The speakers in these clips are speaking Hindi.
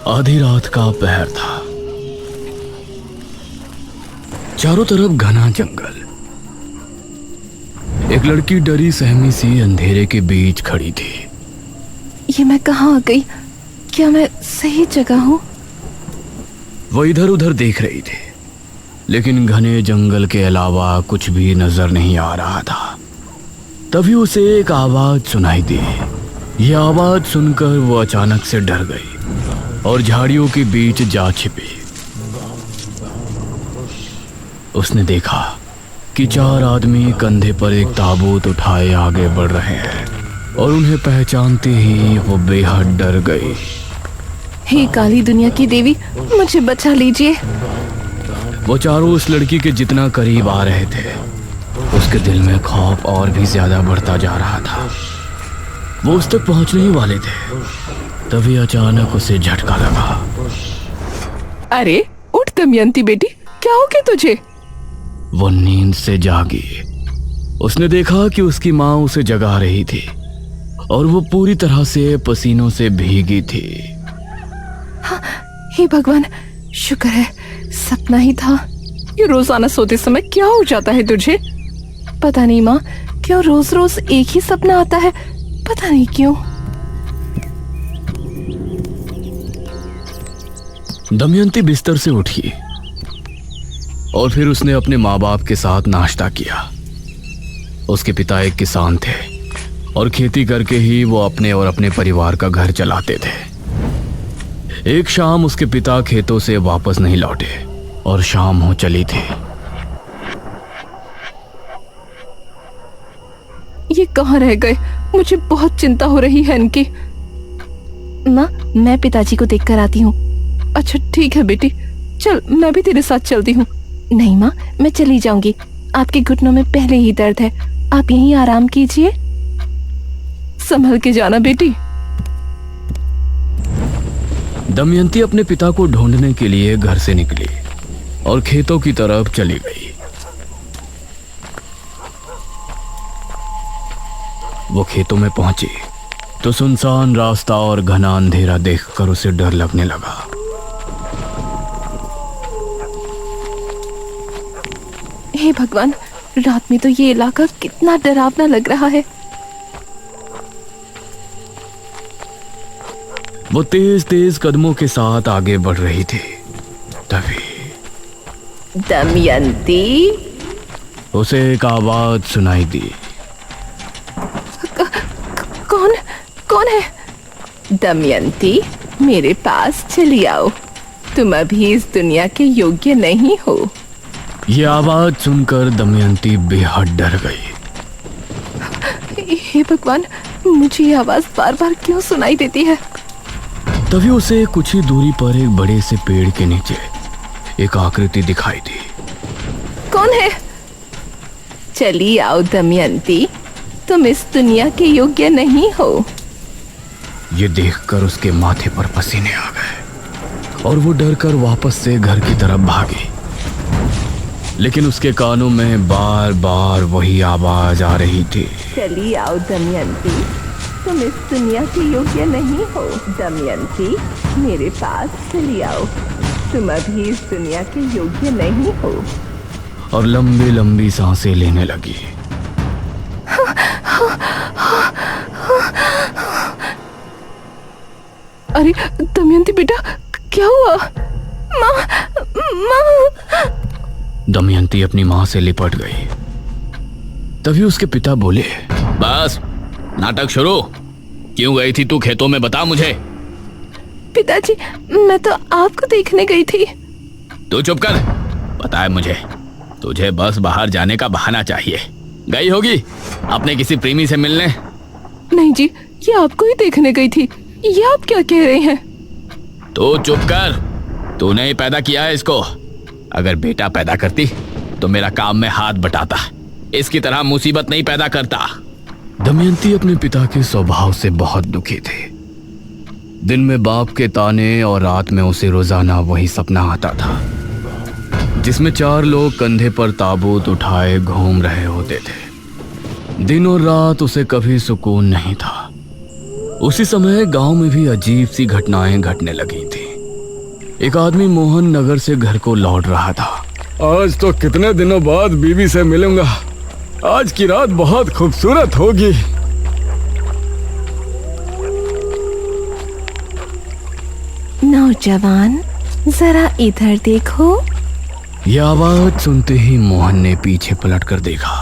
आधी रात का पहर था। चारों तरफ घना जंगल। एक लड़की डरी सहमी सी अंधेरे के बीच खड़ी थी। ये मैं कहाँ आ गई? क्या मैं सही जगह हूँ? वो इधर उधर देख रही थी, लेकिन घने जंगल के अलावा कुछ भी नजर नहीं आ रहा था। तभी उसे एक आवाज सुनाई दी। यह आवाज सुनकर वो अचानक से डर गई और झाड़ियों के बीच जा छिपी। उसने देखा कि 4 आदमी कंधे पर एक ताबूत उठाए आगे बढ़ रहे हैं और उन्हें पहचानते ही वो बेहद डर गई। हे काली दुनिया की देवी, मुझे बचा लीजिए। वो चारों उस लड़की के जितना करीब आ रहे थे, उसके दिल में खौफ और भी ज्यादा बढ़ता जा रहा था। वो उस तक पहुंचने ही वाले थे, तभी अचानक उसे झटका लगा। अरे उठ दमयंती बेटी, क्या हो गया तुझे? वो नींद से जागी। उसने देखा कि उसकी माँ उसे जगा रही थी और वो पूरी तरह से पसीनों से भीगी थी। हाँ, हे भगवान, शुक्र है सपना ही था। ये रोजाना सोते समय क्या हो जाता है तुझे? पता नहीं माँ, क्यों रोज रोज एक ही सपना आता है, पता नहीं क्यों। दमयंती बिस्तर से उठी और फिर उसने अपने माँ बाप के साथ नाश्ता किया। उसके पिता एक किसान थे और खेती करके ही वो अपने और अपने परिवार का घर चलाते थे। एक शाम उसके पिता खेतों से वापस नहीं लौटे और शाम हो चली थी। ये कहाँ रह गए? मुझे बहुत चिंता हो रही है इनकी। माँ, मैं पिताजी को देखकर आती हूँ। अच्छा ठीक है बेटी, चल मैं भी तेरे साथ चलती हूँ। नहीं माँ, मैं चली जाऊंगी। आपके घुटनों में पहले ही दर्द है, आप यहीं आराम कीजिए। संभल के जाना बेटी। दमयंती अपने पिता को ढूंढने के लिए घर से निकली और खेतों की तरफ चली गई। वो खेतों में पहुंची तो सुनसान रास्ता और घना अंधेरा देखकर उसे डर लगने लगा। हे भगवान, रात में तो ये इलाका कितना डरावना लग रहा है। वो तेज तेज कदमों के साथ आगे बढ़ रही थी। तभी दमयंती, उसे एक आवाज सुनाई दी। कौन कौन है? दमयंती, मेरे पास चली आओ। तुम अभी इस दुनिया के योग्य नहीं हो। ये आवाज सुनकर दमयंती बेहद डर गई। हे भगवान, मुझे ये आवाज बार बार क्यों सुनाई देती है? तभी उसे कुछ ही दूरी पर एक बड़े से पेड़ के नीचे एक आकृति दिखाई दी। कौन है? चली आओ दमयंती, तुम इस दुनिया के योग्य नहीं हो। ये देखकर उसके माथे पर पसीने आ गए और वो डर कर वापस से घर की तरफ भागी। लेकिन उसके कानों में बार बार वही आवाज आ रही थी। चली आओ दमयंती, तुम इस दुनिया के योग्य नहीं हो। दमयंती, मेरे पास चली आओ। तुम अभी इस दुनिया के योग्य नहीं हो। और लंबी लंबी सांसें लेने लगी। अरे दमयंती बेटा, क्या हुआ? माँ, माँ। दमयंती अपनी माँ से लिपट गई। तभी उसके पिता बोले, बस नाटक शुरू। क्यों गई थी तू खेतों में, बता मुझे। पिताजी, मैं तो आपको देखने गई थी। तू चुप कर। पता है मुझे, तुझे बस बाहर जाने का बहाना चाहिए। गई होगी अपने किसी प्रेमी से मिलने। नहीं जी, ये आपको ही देखने गई थी। ये आप क्या कह रहे हैं? तू चुप कर। तूने ही पैदा किया है इसको। अगर बेटा पैदा करती तो मेरा काम में हाथ बटाता। इसकी तरह मुसीबत नहीं पैदा करता। दमयंती अपने पिता के स्वभाव से बहुत दुखी थी। दिन में बाप के ताने और रात में उसे रोजाना वही सपना आता था, जिसमें 4 लोग कंधे पर ताबूत उठाए घूम रहे होते थे। दिन और रात उसे कभी सुकून नहीं था। उसी समय गांव में भी अजीब सी घटनाएं घटने लगी थी। एक आदमी मोहन नगर से घर को लौट रहा था। आज तो कितने दिनों बाद बीवी से मिलूंगा। आज की रात बहुत खूबसूरत होगी। नौजवान, जरा इधर देखो। यह आवाज सुनते ही मोहन ने पीछे पलटकर देखा।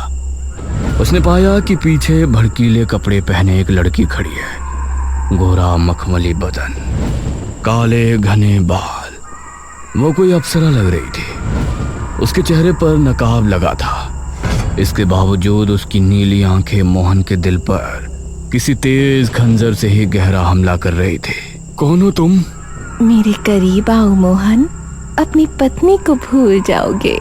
उसने पाया कि पीछे भड़कीले कपड़े पहने एक लड़की खड़ी है। गोरा मखमली बदन, काले घने बाल, वो कोई अप्सरा लग रही थी। उसके चेहरे पर नकाब लगा था। इसके बावजूद उसकी नीली आंखें मोहन के दिल पर किसी तेज खंजर से ही गहरा हमला कर रही थी। कौन हो तुम? मेरे करीब आओ मोहन, अपनी पत्नी को भूल जाओगे।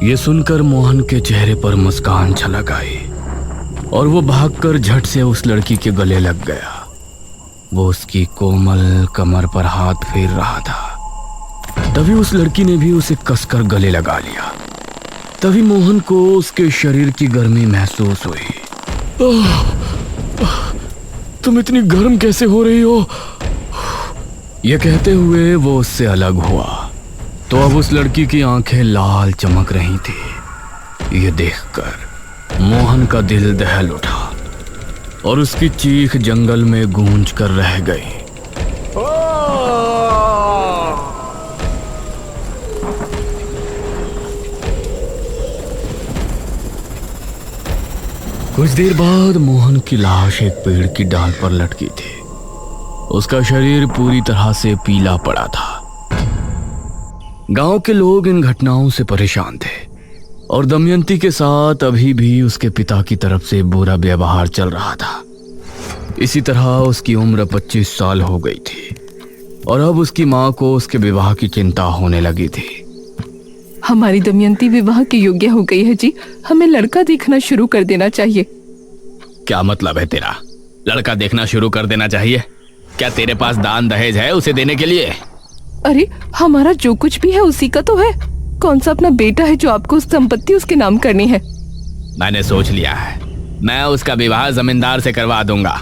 ये सुनकर मोहन के चेहरे पर मुस्कान छलक आई और वो भागकर झट से उस लड़की के गले लग गया। वो उसकी कोमल कमर पर हाथ फेर रहा था। तभी उस लड़की ने भी उसे कसकर गले लगा लिया। तभी मोहन को उसके शरीर की गर्मी महसूस हुई। तुम इतनी गर्म कैसे हो रही हो? यह कहते हुए वो उससे अलग हुआ तो अब उस लड़की की आंखें लाल चमक रही थी। ये देखकर मोहन का दिल दहल उठा और उसकी चीख जंगल में गूंज कर रह गई। कुछ देर बाद मोहन की लाश एक पेड़ की डाल पर लटकी थी। उसका शरीर पूरी तरह से पीला पड़ा था। गांव के लोग इन घटनाओं से परेशान थे और दमयंती के साथ अभी भी उसके पिता की तरफ से बुरा व्यवहार चल रहा था। इसी तरह उसकी उम्र 25 साल हो गई थी और अब उसकी मां को उसके विवाह की चिंता होने लगी थी। हमारी दमयंती विवाह के योग्य हो गई है जी। हमें लड़का देखना शुरू कर देना चाहिए। क्या मतलब है तेरा? लड़का देखना शुरू कर देना चाहिए? क्या तेरे पास दान दहेज है उसे देने के लिए? अरे हमारा जो कुछ भी है उसी का तो है। कौन सा अपना बेटा है जो आपको संपत्ति उसके नाम करनी है? मैंने सोच लिया है, मैं उसका विवाह जमींदार से करवा दूंगा।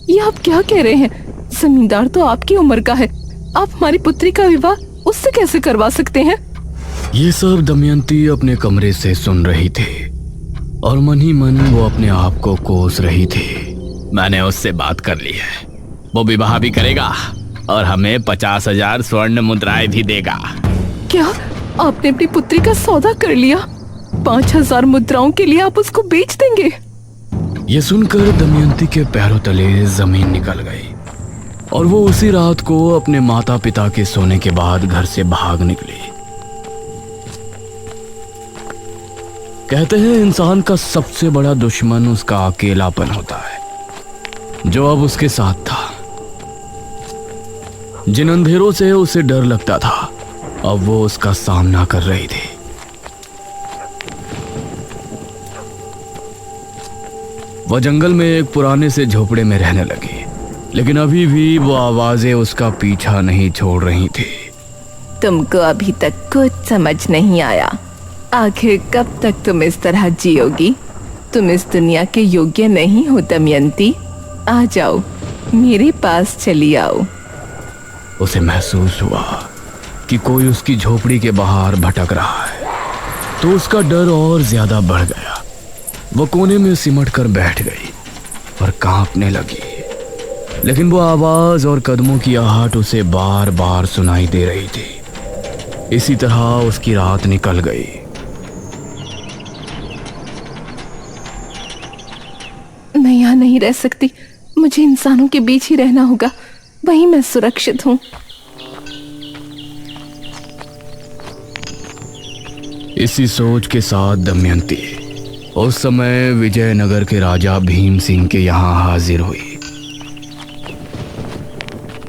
ये आप क्या कह रहे हैं? जमींदार तो आपकी उम्र का है। आप हमारी पुत्री का विवाह उससे कैसे करवा सकते हैं? ये सब दमयंती अपने कमरे से सुन रही थी और मन ही मन वो अपने आप को कोस रही थी। मैंने उससे बात कर ली है, वो विवाह भी करेगा और हमें 50,000 स्वर्ण मुद्राएं भी देगा। क्या आपने अपनी पुत्री का सौदा कर लिया? 5,000 मुद्राओं के लिए आप उसको बेच देंगे? ये सुनकर दमयंती के पैरों तले जमीन निकल गई और वो उसी रात को अपने माता पिता के सोने के बाद घर से भाग निकली। कहते हैं इंसान का सबसे बड़ा दुश्मन उसका अकेलापन होता है, जो अब उसके साथ था। जिन अंधेरों से उसे डर लगता था अब वो उसका सामना कर रही थी। वह जंगल में एक पुराने से झोपड़े में रहने लगी, लेकिन अभी भी वो आवाजें उसका पीछा नहीं छोड़ रही थी। तुमको अभी तक कुछ समझ नहीं आया। आखिर कब तक तुम इस तरह जियोगी? तुम इस दुनिया के योग्य नहीं हो दमयंती। आ जाओ, मेरे पास चली आओ। उसे महसूस हुआ कि कोई उसकी झोपड़ी के बाहर भटक रहा है, तो उसका डर और ज्यादा बढ़ गया। वो कोने में सिमट कर बैठ गई और कांपने लगी, लेकिन वो आवाज और कदमों की आहट उसे बार बार सुनाई दे रही थी। इसी तरह उसकी रात निकल गई। मैं यहाँ नहीं रह सकती। मुझे इंसानों के बीच ही रहना होगा, वहीं मैं सुरक्षित हूँ। इसी सोच के साथ दमयंती उस समय विजयनगर के राजा भीम सिंह के यहाँ हाजिर हुई।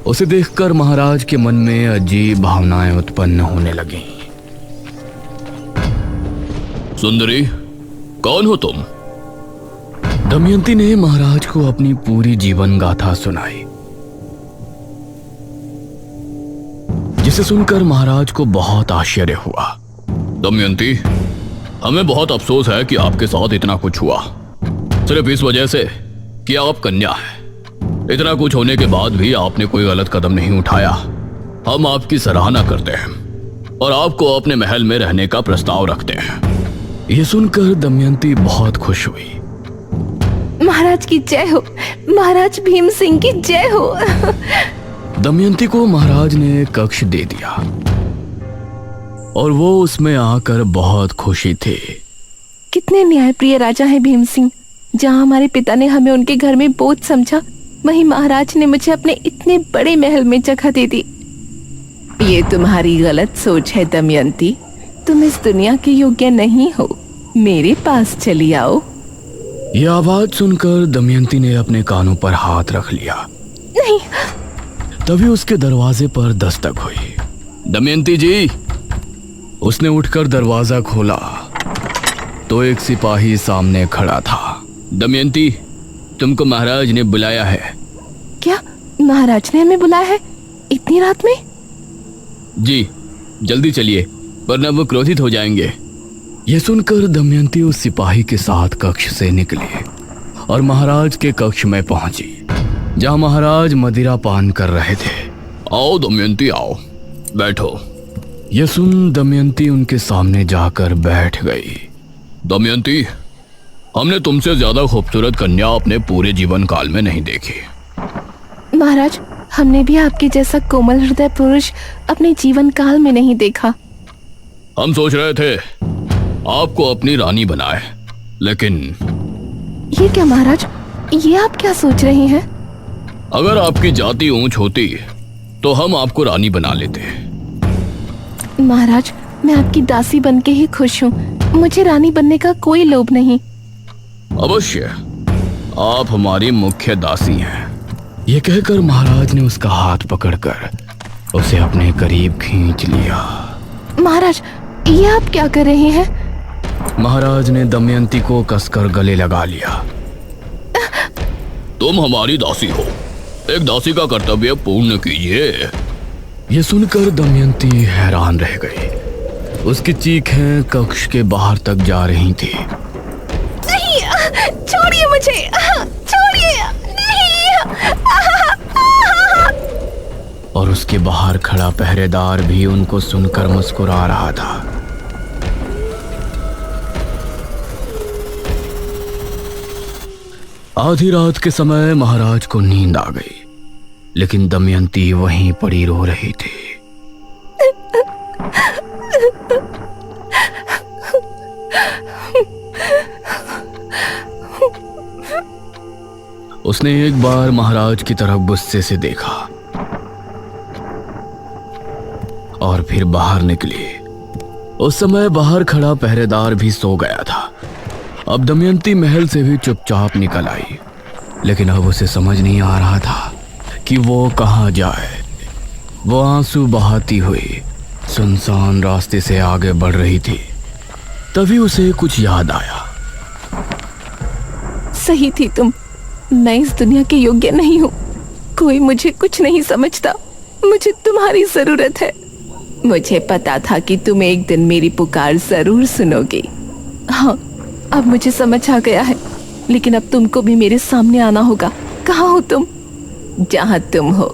उसे देखकर महाराज के मन में अजीब भावनाएं उत्पन्न होने लगीं। सुंदरी, कौन हो तुम? दमयंती ने महाराज को अपनी पूरी जीवन गाथा सुनाई, जिसे सुनकर महाराज को बहुत आश्चर्य हुआ। दमयंती, हमें बहुत अफसोस है कि आपके साथ इतना कुछ हुआ, सिर्फ इस वजह से कि आप कन्या हैं। इतना कुछ होने के बाद भी आपने कोई गलत कदम नहीं उठाया। हम आपकी सराहना करते हैं और आपको अपने महल में रहने का प्रस्ताव रखते हैं। ये सुनकर दमयंती बहुत खुश हुई। महाराज की जय हो, महाराज भीम सिंह की जय हो। दमयंती को महाराज ने कक्ष दे दिया और वो उसमें आकर बहुत खुशी थी। कितने न्यायप्रिय राजा हैं भीम सिंह। जहाँ हमारे पिता ने हमें उनके घर में बोझ समझा, वहीं महाराज ने मुझे अपने इतने बड़े महल में जगह दे दी। ये तुम्हारी गलत सोच है दमयंती। तुम इस दुनिया के योग्य नहीं हो। मेरे पास चली आओ। यह आवाज सुनकर दमयंती ने अपने कानों पर हाथ रख लिया। नहीं। तभी उसके दरवाजे पर दस्तक हुई। दमयंती जी। उसने उठकर दरवाजा खोला तो एक सिपाही सामने खड़ा था। दमयंती, तुमको महाराज ने बुलाया है। क्या महाराज ने हमें बुलाया है इतनी रात में? जी, जल्दी चलिए वरना वो क्रोधित हो जाएंगे। यह सुनकर दमयंती उस सिपाही के साथ कक्ष से निकली और महाराज के कक्ष में पहुंची, जहां महाराज मदिरा पान कर रहे थे। आओ दमयंती, आओ, बैठो। यह सुन दमयंती उनके सामने जाकर बैठ गई। दमयंती, हमने तुमसे ज्यादा खूबसूरत कन्या अपने पूरे जीवन काल में नहीं देखी। महाराज, हमने भी आपके जैसा कोमल हृदय पुरुष अपने जीवन काल में नहीं देखा। हम सोच रहे थे आपको अपनी रानी बनाए, लेकिन ये क्या महाराज, ये आप क्या सोच रहे हैं? अगर आपकी जाति ऊंच होती तो हम आपको रानी बना लेते। महाराज, मैं आपकी दासी बनके ही खुश हूँ। मुझे रानी बनने का कोई लोभ नहीं। अवश्य, आप हमारी मुख्य दासी हैं। यह कहकर महाराज ने उसका हाथ पकड़कर उसे अपने करीब खींच लिया। महाराज, ये आप क्या कर रहे हैं? महाराज ने दमयंती को कसकर गले लगा लिया। तुम हमारी दासी हो, एक दासी का कर्तव्य पूर्ण कीजिए। यह सुनकर दमयंती हैरान रह गई। उसकी चीखें कक्ष के बाहर तक जा रही थी। नहीं, छोड़िए मुझे, छोड़िए, नहीं। और उसके बाहर खड़ा पहरेदार भी उनको सुनकर मुस्कुरा रहा था। आधी रात के समय महाराज को नींद आ गई, लेकिन दमयंती वहीं पड़ी रो रही थी। उसने एक बार महाराज की तरफ गुस्से से देखा और फिर बाहर निकली। उस समय बाहर खड़ा पहरेदार भी सो गया था। अब दमयंती महल से भी चुपचाप निकल आई, लेकिन अब उसे समझ नहीं आ रहा था कि वो कहाँ जाए। वो आंसू बहाती हुई सुनसान रास्ते से आगे बढ़ रही थी। तभी उसे कुछ याद आया। सही थी तुम। मैं इस दुनिया के योग्य नहीं हूँ। कोई मुझे कुछ नहीं समझता। मुझे तुम्हारी जरूरत है। मुझे पता था कि तुम एक दिन मेरी पुकार जरूर सुनोगे। हाँ, अब मुझे समझ आ गया है, लेकिन अब तुमको भी मेरे सामने आना होगा। कहाँ हो तुम? जहाँ तुम हो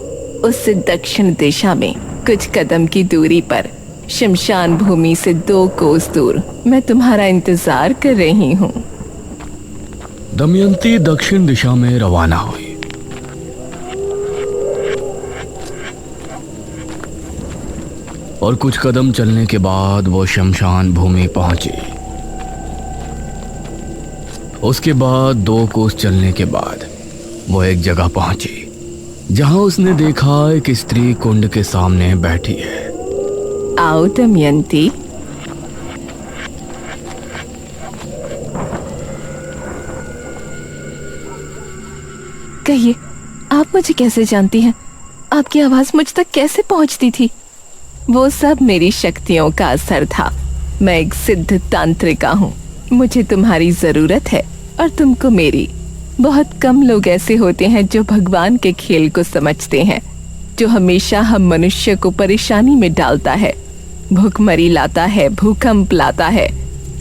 उससे दक्षिण दिशा में कुछ कदम की दूरी पर शमशान भूमि से 2 कोस दूर मैं तुम्हारा इंतजार कर रही हूँ। दमयंती दक्षिण दिशा में रवाना हुई। और कुछ कदम चलने के बाद वो शमशान भूमि पहुंची। उसके बाद 2 कोस चलने के बाद वो एक जगह पहुंची जहां उसने देखा एक स्त्री कुंड के सामने बैठी है। आओ दमयंती। कहिए, आप मुझे कैसे जानती हैं? आपकी आवाज मुझ तक कैसे पहुंचती थी? वो सब मेरी शक्तियों का असर था। मैं एक सिद्ध तांत्रिका हूँ। मुझे तुम्हारी जरूरत है और तुमको मेरी। बहुत कम लोग ऐसे होते हैं जो भगवान के खेल को समझते हैं, जो हमेशा हम मनुष्य को परेशानी में डालता है, भूखमरी लाता है, भूकंप लाता है,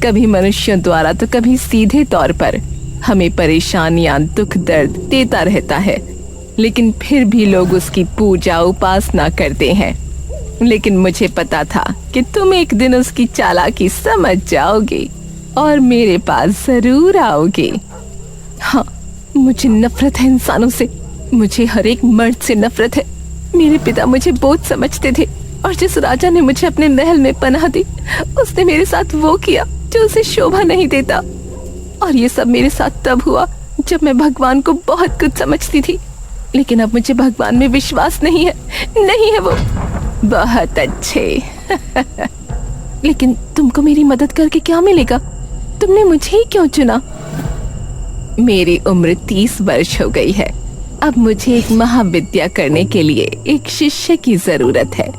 कभी मनुष्यों द्वारा तो कभी सीधे तौर पर हमें परेशानियां, दुख, दर्द देता रहता है। लेकिन फिर भी लोग उसकी पूजा उपासना करते हैं। लेकिन मुझे पता था कि तुम एक दिन उसकी चालाकी समझ जाओगे और मेरे पास जरूर आओगे। हाँ, मुझे नफरत है इंसानों से, मुझे हर एक मर्द से नफरत है। मेरे पिता मुझे बोझ समझते थे और जिस राजा ने मुझे अपने महल में पनाह दी, उसने मेरे साथ वो किया जो उसे शोभा नहीं देता। और ये सब मेरे साथ तब हुआ जब मैं भगवान को बहुत कुछ समझती थी। लेकिन अब मुझे भगवान में विश्वास नहीं है, नहीं है वो। बहुत अच्छे। लेकिन तुमको मेरी मदद करके क्या मिलेगा? तुमने मुझे ही क्यों चुना? मेरी उम्र 30 वर्ष हो गई है। अब मुझे एक महाविद्या करने के लिए एक शिष्य की जरूरत है।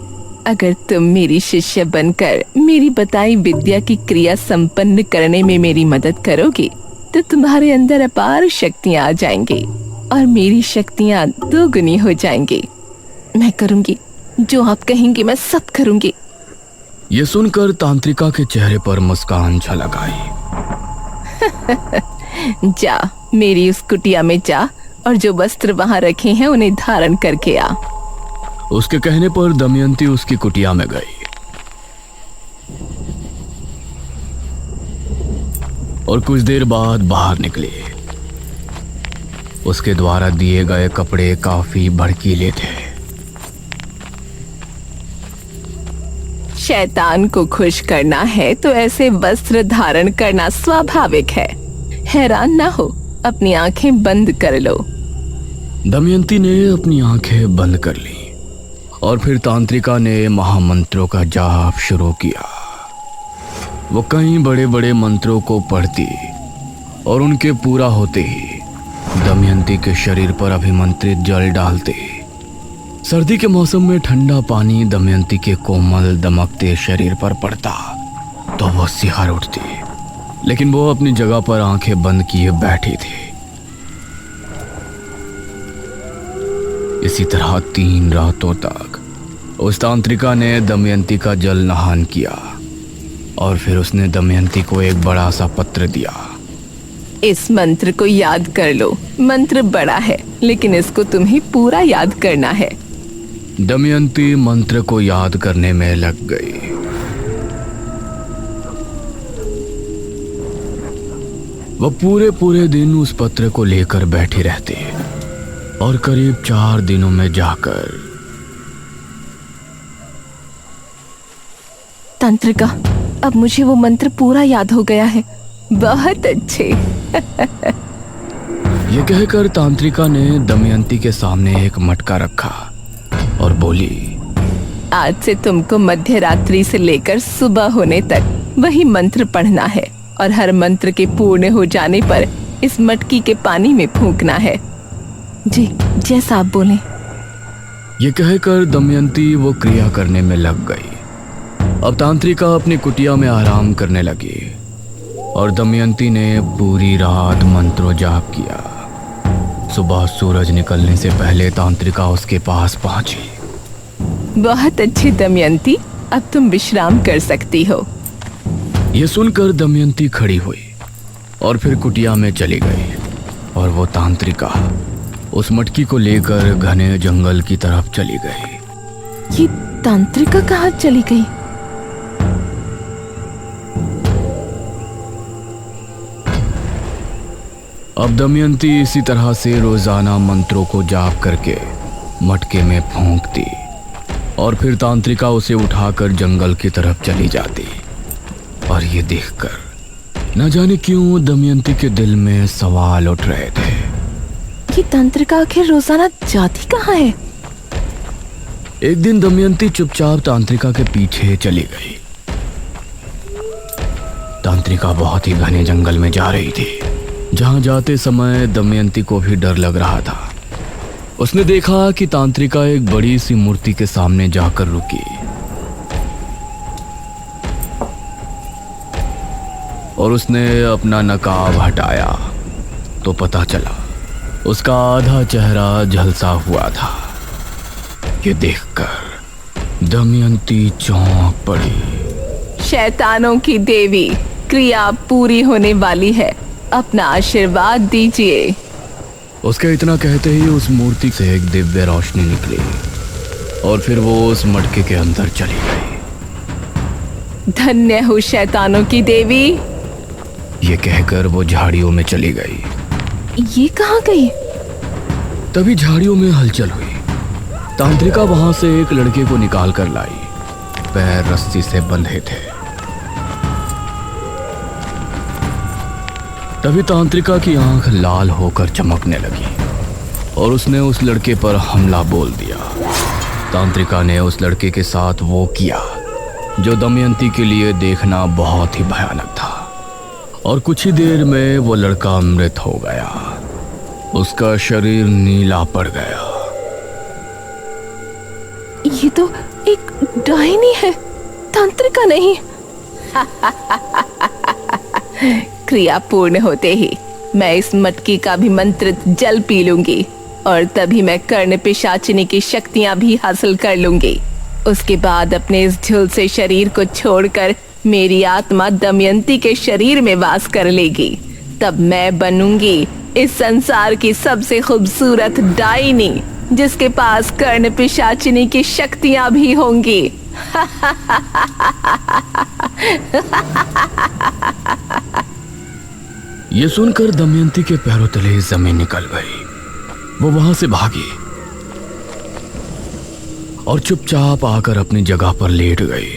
अगर तुम मेरी शिष्य बनकर मेरी बताई विद्या की क्रिया संपन्न करने में मेरी मदद करोगे तो तुम्हारे अंदर अपार शक्तियां आ जाएंगी और मेरी शक्तियां दोगुनी हो जाएंगी। मैं करूंगी जो आप कहेंगे, मैं सब करूंगी। ये सुनकर तांत्रिका के चेहरे पर मुस्कान झलक आई। जा, मेरी उस कुटिया में जा और जो वस्त्र वहां रखे हैं उन्हें धारण करके आ। उसके कहने पर दमयंती उसकी कुटिया में गई और कुछ देर बाद बाहर निकली। उसके द्वारा दिए गए कपड़े काफी भड़कीले थे। शैतान को खुश करना है तो ऐसे वस्त्र धारण करना स्वाभाविक है। हैरान ना हो, अपनी आंखें बंद कर लो। दमयंती ने अपनी आंखें बंद कर ली और फिर तांत्रिका ने महामंत्रों का जाप शुरू किया। वो कई बड़े बड़े मंत्रों को पढ़ती और उनके पूरा होते ही दमयंती के शरीर पर अभिमंत्रित जल डालते। सर्दी के मौसम में ठंडा पानी दमयंती के कोमल दमकते शरीर पर पड़ता तो वो सिहर उठती, लेकिन वो अपनी जगह पर आंखें बंद किए बैठी थी। इसी तरह 3 रातों तक उस तांत्रिका ने दमयंती का जल नहान किया और फिर उसने दमयंती को एक बड़ा सा पत्र दिया। इस मंत्र को याद कर लो। मंत्र बड़ा है लेकिन इसको तुम्हें पूरा याद करना है। दमयंती मंत्र को याद करने में लग गई। वह पूरे दिन उस पत्र को लेकर बैठी रहती और करीब 4 दिनों में जाकर तांत्रिका, अब मुझे वो मंत्र पूरा याद हो गया है। बहुत अच्छे। ये कहकर तांत्रिका ने दमयंती के सामने एक मटका रखा और बोली, आज से तुमको मध्य रात्रि से लेकर सुबह होने तक वही मंत्र पढ़ना है और हर मंत्र के पूर्ण हो जाने पर इस मटकी के पानी में फूंकना है। जी, जैसा आप बोले। ये कहकर दमयंती वो क्रिया करने में लग गई। अब तांत्रिका अपनी कुटिया में आराम करने लगी और दमयंती ने पूरी रात मंत्रो जाप किया। सुबह सूरज निकलने से पहले तांत्रिका उसके पास पहुंची। बहुत अच्छी दमयंती, अब तुम विश्राम कर सकती हो। ये सुनकर दमयंती खड़ी हुई और फिर कुटिया में चली गई और वो तांत्रिका उस मटकी को लेकर घने जंगल की तरफ चली गई। ये तांत्रिका कहाँ चली गई? अब दमयंती इसी तरह से रोजाना मंत्रों को जाप करके मटके में फूंकती और फिर तांत्रिका उसे उठाकर जंगल की तरफ चली जाती। और ये देखकर न जाने क्यों दमयंती के दिल में सवाल उठ रहे थे। ये तांत्रिका आखिर रोजाना जाती कहाँ है? एक दिन दमयंती चुपचाप तांत्रिका के पीछे चली गई। तांत्रिका बहुत ही घने जंगल में जा रही थी। जहां जाते समय दमयंती को भी डर लग रहा था। उसने देखा कि तांत्रिका एक बड़ी सी मूर्ति के सामने जाकर रुकी और उसने अपना नकाब हटाया तो पता चला उसका आधा चेहरा झलसा हुआ था। ये देखकर दमयंती चौंक पड़ी। शैतानों की देवी, क्रिया पूरी होने वाली है, अपना आशीर्वाद दीजिए। उसके इतना कहते ही उस मूर्ति से एक दिव्य रोशनी निकली और फिर वो उस मटके के अंदर चली गई। धन्य हो शैतानों की देवी। ये कहकर वो झाड़ियों में चली गई। ये कहाँ गई? तभी झाड़ियों में हलचल हुई। तांत्रिका वहां से एक लड़के को निकाल कर लाई। पैर रस्सी से बंधे थे। तभी तांत्रिका की आंख लाल होकर चमकने लगी और उसने उस लड़के पर हमला बोल दिया। तांत्रिका ने उस लड़के के साथ वो किया जो दमयंती के लिए देखना बहुत ही भयानक था और कुछ ही देर में वो लड़का मृत हो गया। उसका शरीर नीला पड़ गया। ये तो एक डायनी है, तांत्रिका नहीं। क्रिया पूर्ण होते ही मैं इस मटकी का भी मंत्रित जल पी लूंगी और तभी मैं कर्ण पिशाचिनी की शक्तियां भी हासिल कर लूंगी। उसके बाद अपने इस झुलसे शरीर को छोड़कर मेरी आत्मा दमयंती के शरीर में वास कर लेगी। तब मैं बनूंगी इस संसार की सबसे खूबसूरत डायनी, जिसके पास कर्ण पिशाचिनी की शक्तियां भी होंगी। ये सुनकर दमयंती के पैरों तले जमीन निकल गई। वो वहां से भागी और चुपचाप आकर अपनी जगह पर लेट गई।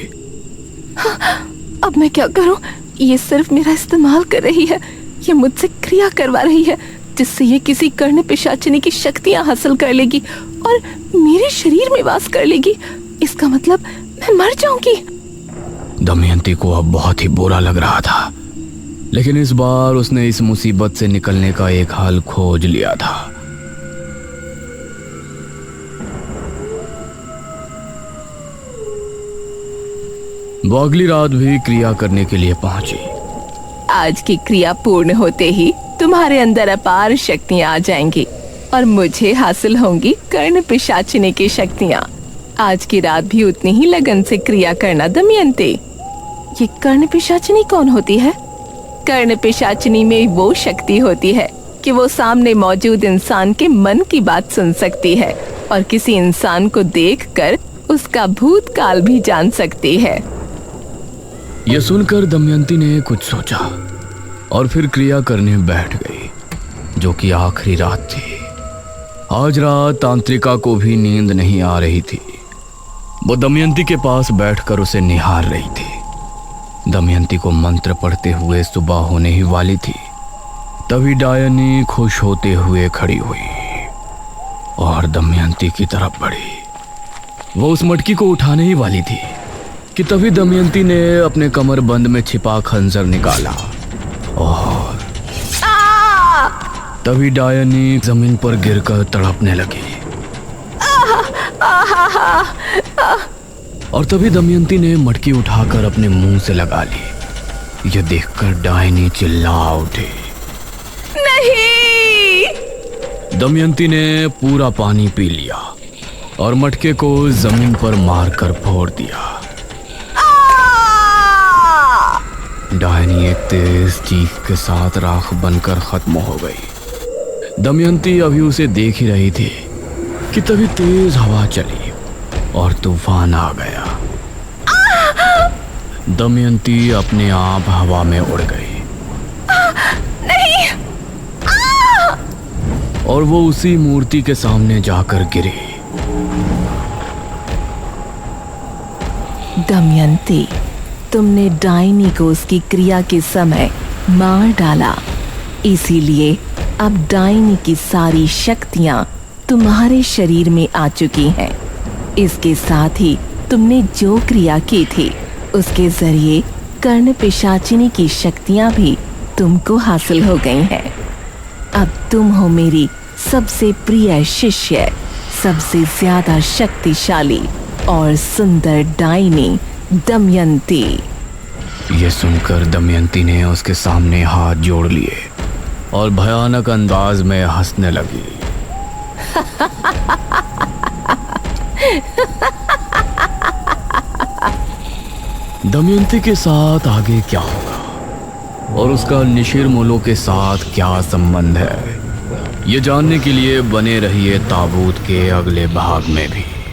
अब मैं क्या करूं? ये सिर्फ मेरा इस्तेमाल कर रही है। ये मुझसे क्रिया करवा रही है जिससे ये किसी कर्ण पिशाचिनी की शक्तियां हासिल कर लेगी और मेरे शरीर में वास कर लेगी। इसका मतलब मैं मर जाऊंगी। दमयंती को अब बहुत ही बुरा लग रहा था, लेकिन इस बार उसने इस मुसीबत से निकलने का एक हल खोज लिया था। वो अगली रात भी क्रिया करने के लिए पहुंची। आज की क्रिया पूर्ण होते ही तुम्हारे अंदर अपार शक्तियां आ जाएंगी और मुझे हासिल होंगी कर्ण पिशाचिनी की शक्तियां। आज की रात भी उतनी ही लगन से क्रिया करना दमयंती। ये कर्ण पिशाचिनी कौन होती है? कर्ण पिशाचिनी में वो शक्ति होती है कि वो सामने मौजूद इंसान के मन की बात सुन सकती है और किसी इंसान को देखकर उसका भूतकाल भी जान सकती है। यह सुनकर दमयंती ने कुछ सोचा और फिर क्रिया करने बैठ गई, जो कि आखिरी रात थी। आज रात तांत्रिका को भी नींद नहीं आ रही थी। वो दमयंती के पास बैठकर उसे निहार रही थी। दमयंती को मंत्र पढ़ते हुए सुबह होने ही वाली थी। तभी डायनी खुश होते हुए खड़ी हुई और दमयंती की तरफ बढ़ी। वो उस मटकी को उठाने ही वाली थी कि तभी दमयंती ने अपने कमर बंद में छिपा खंजर निकाला और तभी डायनी जमीन पर गिरकर तड़पने लगी। और तभी दमयंती ने मटकी उठाकर अपने मुंह से लगा ली। यह देखकर डायनी चिल्ला उठी। नहीं! दमयंती ने पूरा पानी पी लिया और मटके को जमीन पर मारकर फोड़ दिया। डायनी एक तेज चीख के साथ राख बनकर खत्म हो गई। दमयंती अभी उसे देख ही रही थी कि तभी तेज हवा चली और तूफान आ गया। दमयंती अपने आप हवा में उड़ गई। नहीं! और वो उसी मूर्ति के सामने जाकर गिरी। दमयंती, तुमने डायनी को उसकी क्रिया के समय मार डाला, इसीलिए अब डायनी की सारी शक्तियां तुम्हारे शरीर में आ चुकी हैं। इसके साथ ही तुमने जो क्रिया की थी उसके जरिए कर्ण पिशाचिनी की शक्तियां भी तुमको हासिल हो गई हैं। अब तुम हो मेरी सबसे प्रिय शिष्य, सबसे ज्यादा शक्तिशाली और सुंदर डायनी दमयंती। ये सुनकर दमयंती ने उसके सामने हाथ जोड़ लिए और भयानक अंदाज में हंसने लगी। दमयंती के साथ आगे क्या होगा और उसका निशिर मोलो के साथ क्या संबंध है, ये जानने के लिए बने रहिए ताबूत के अगले भाग में भी।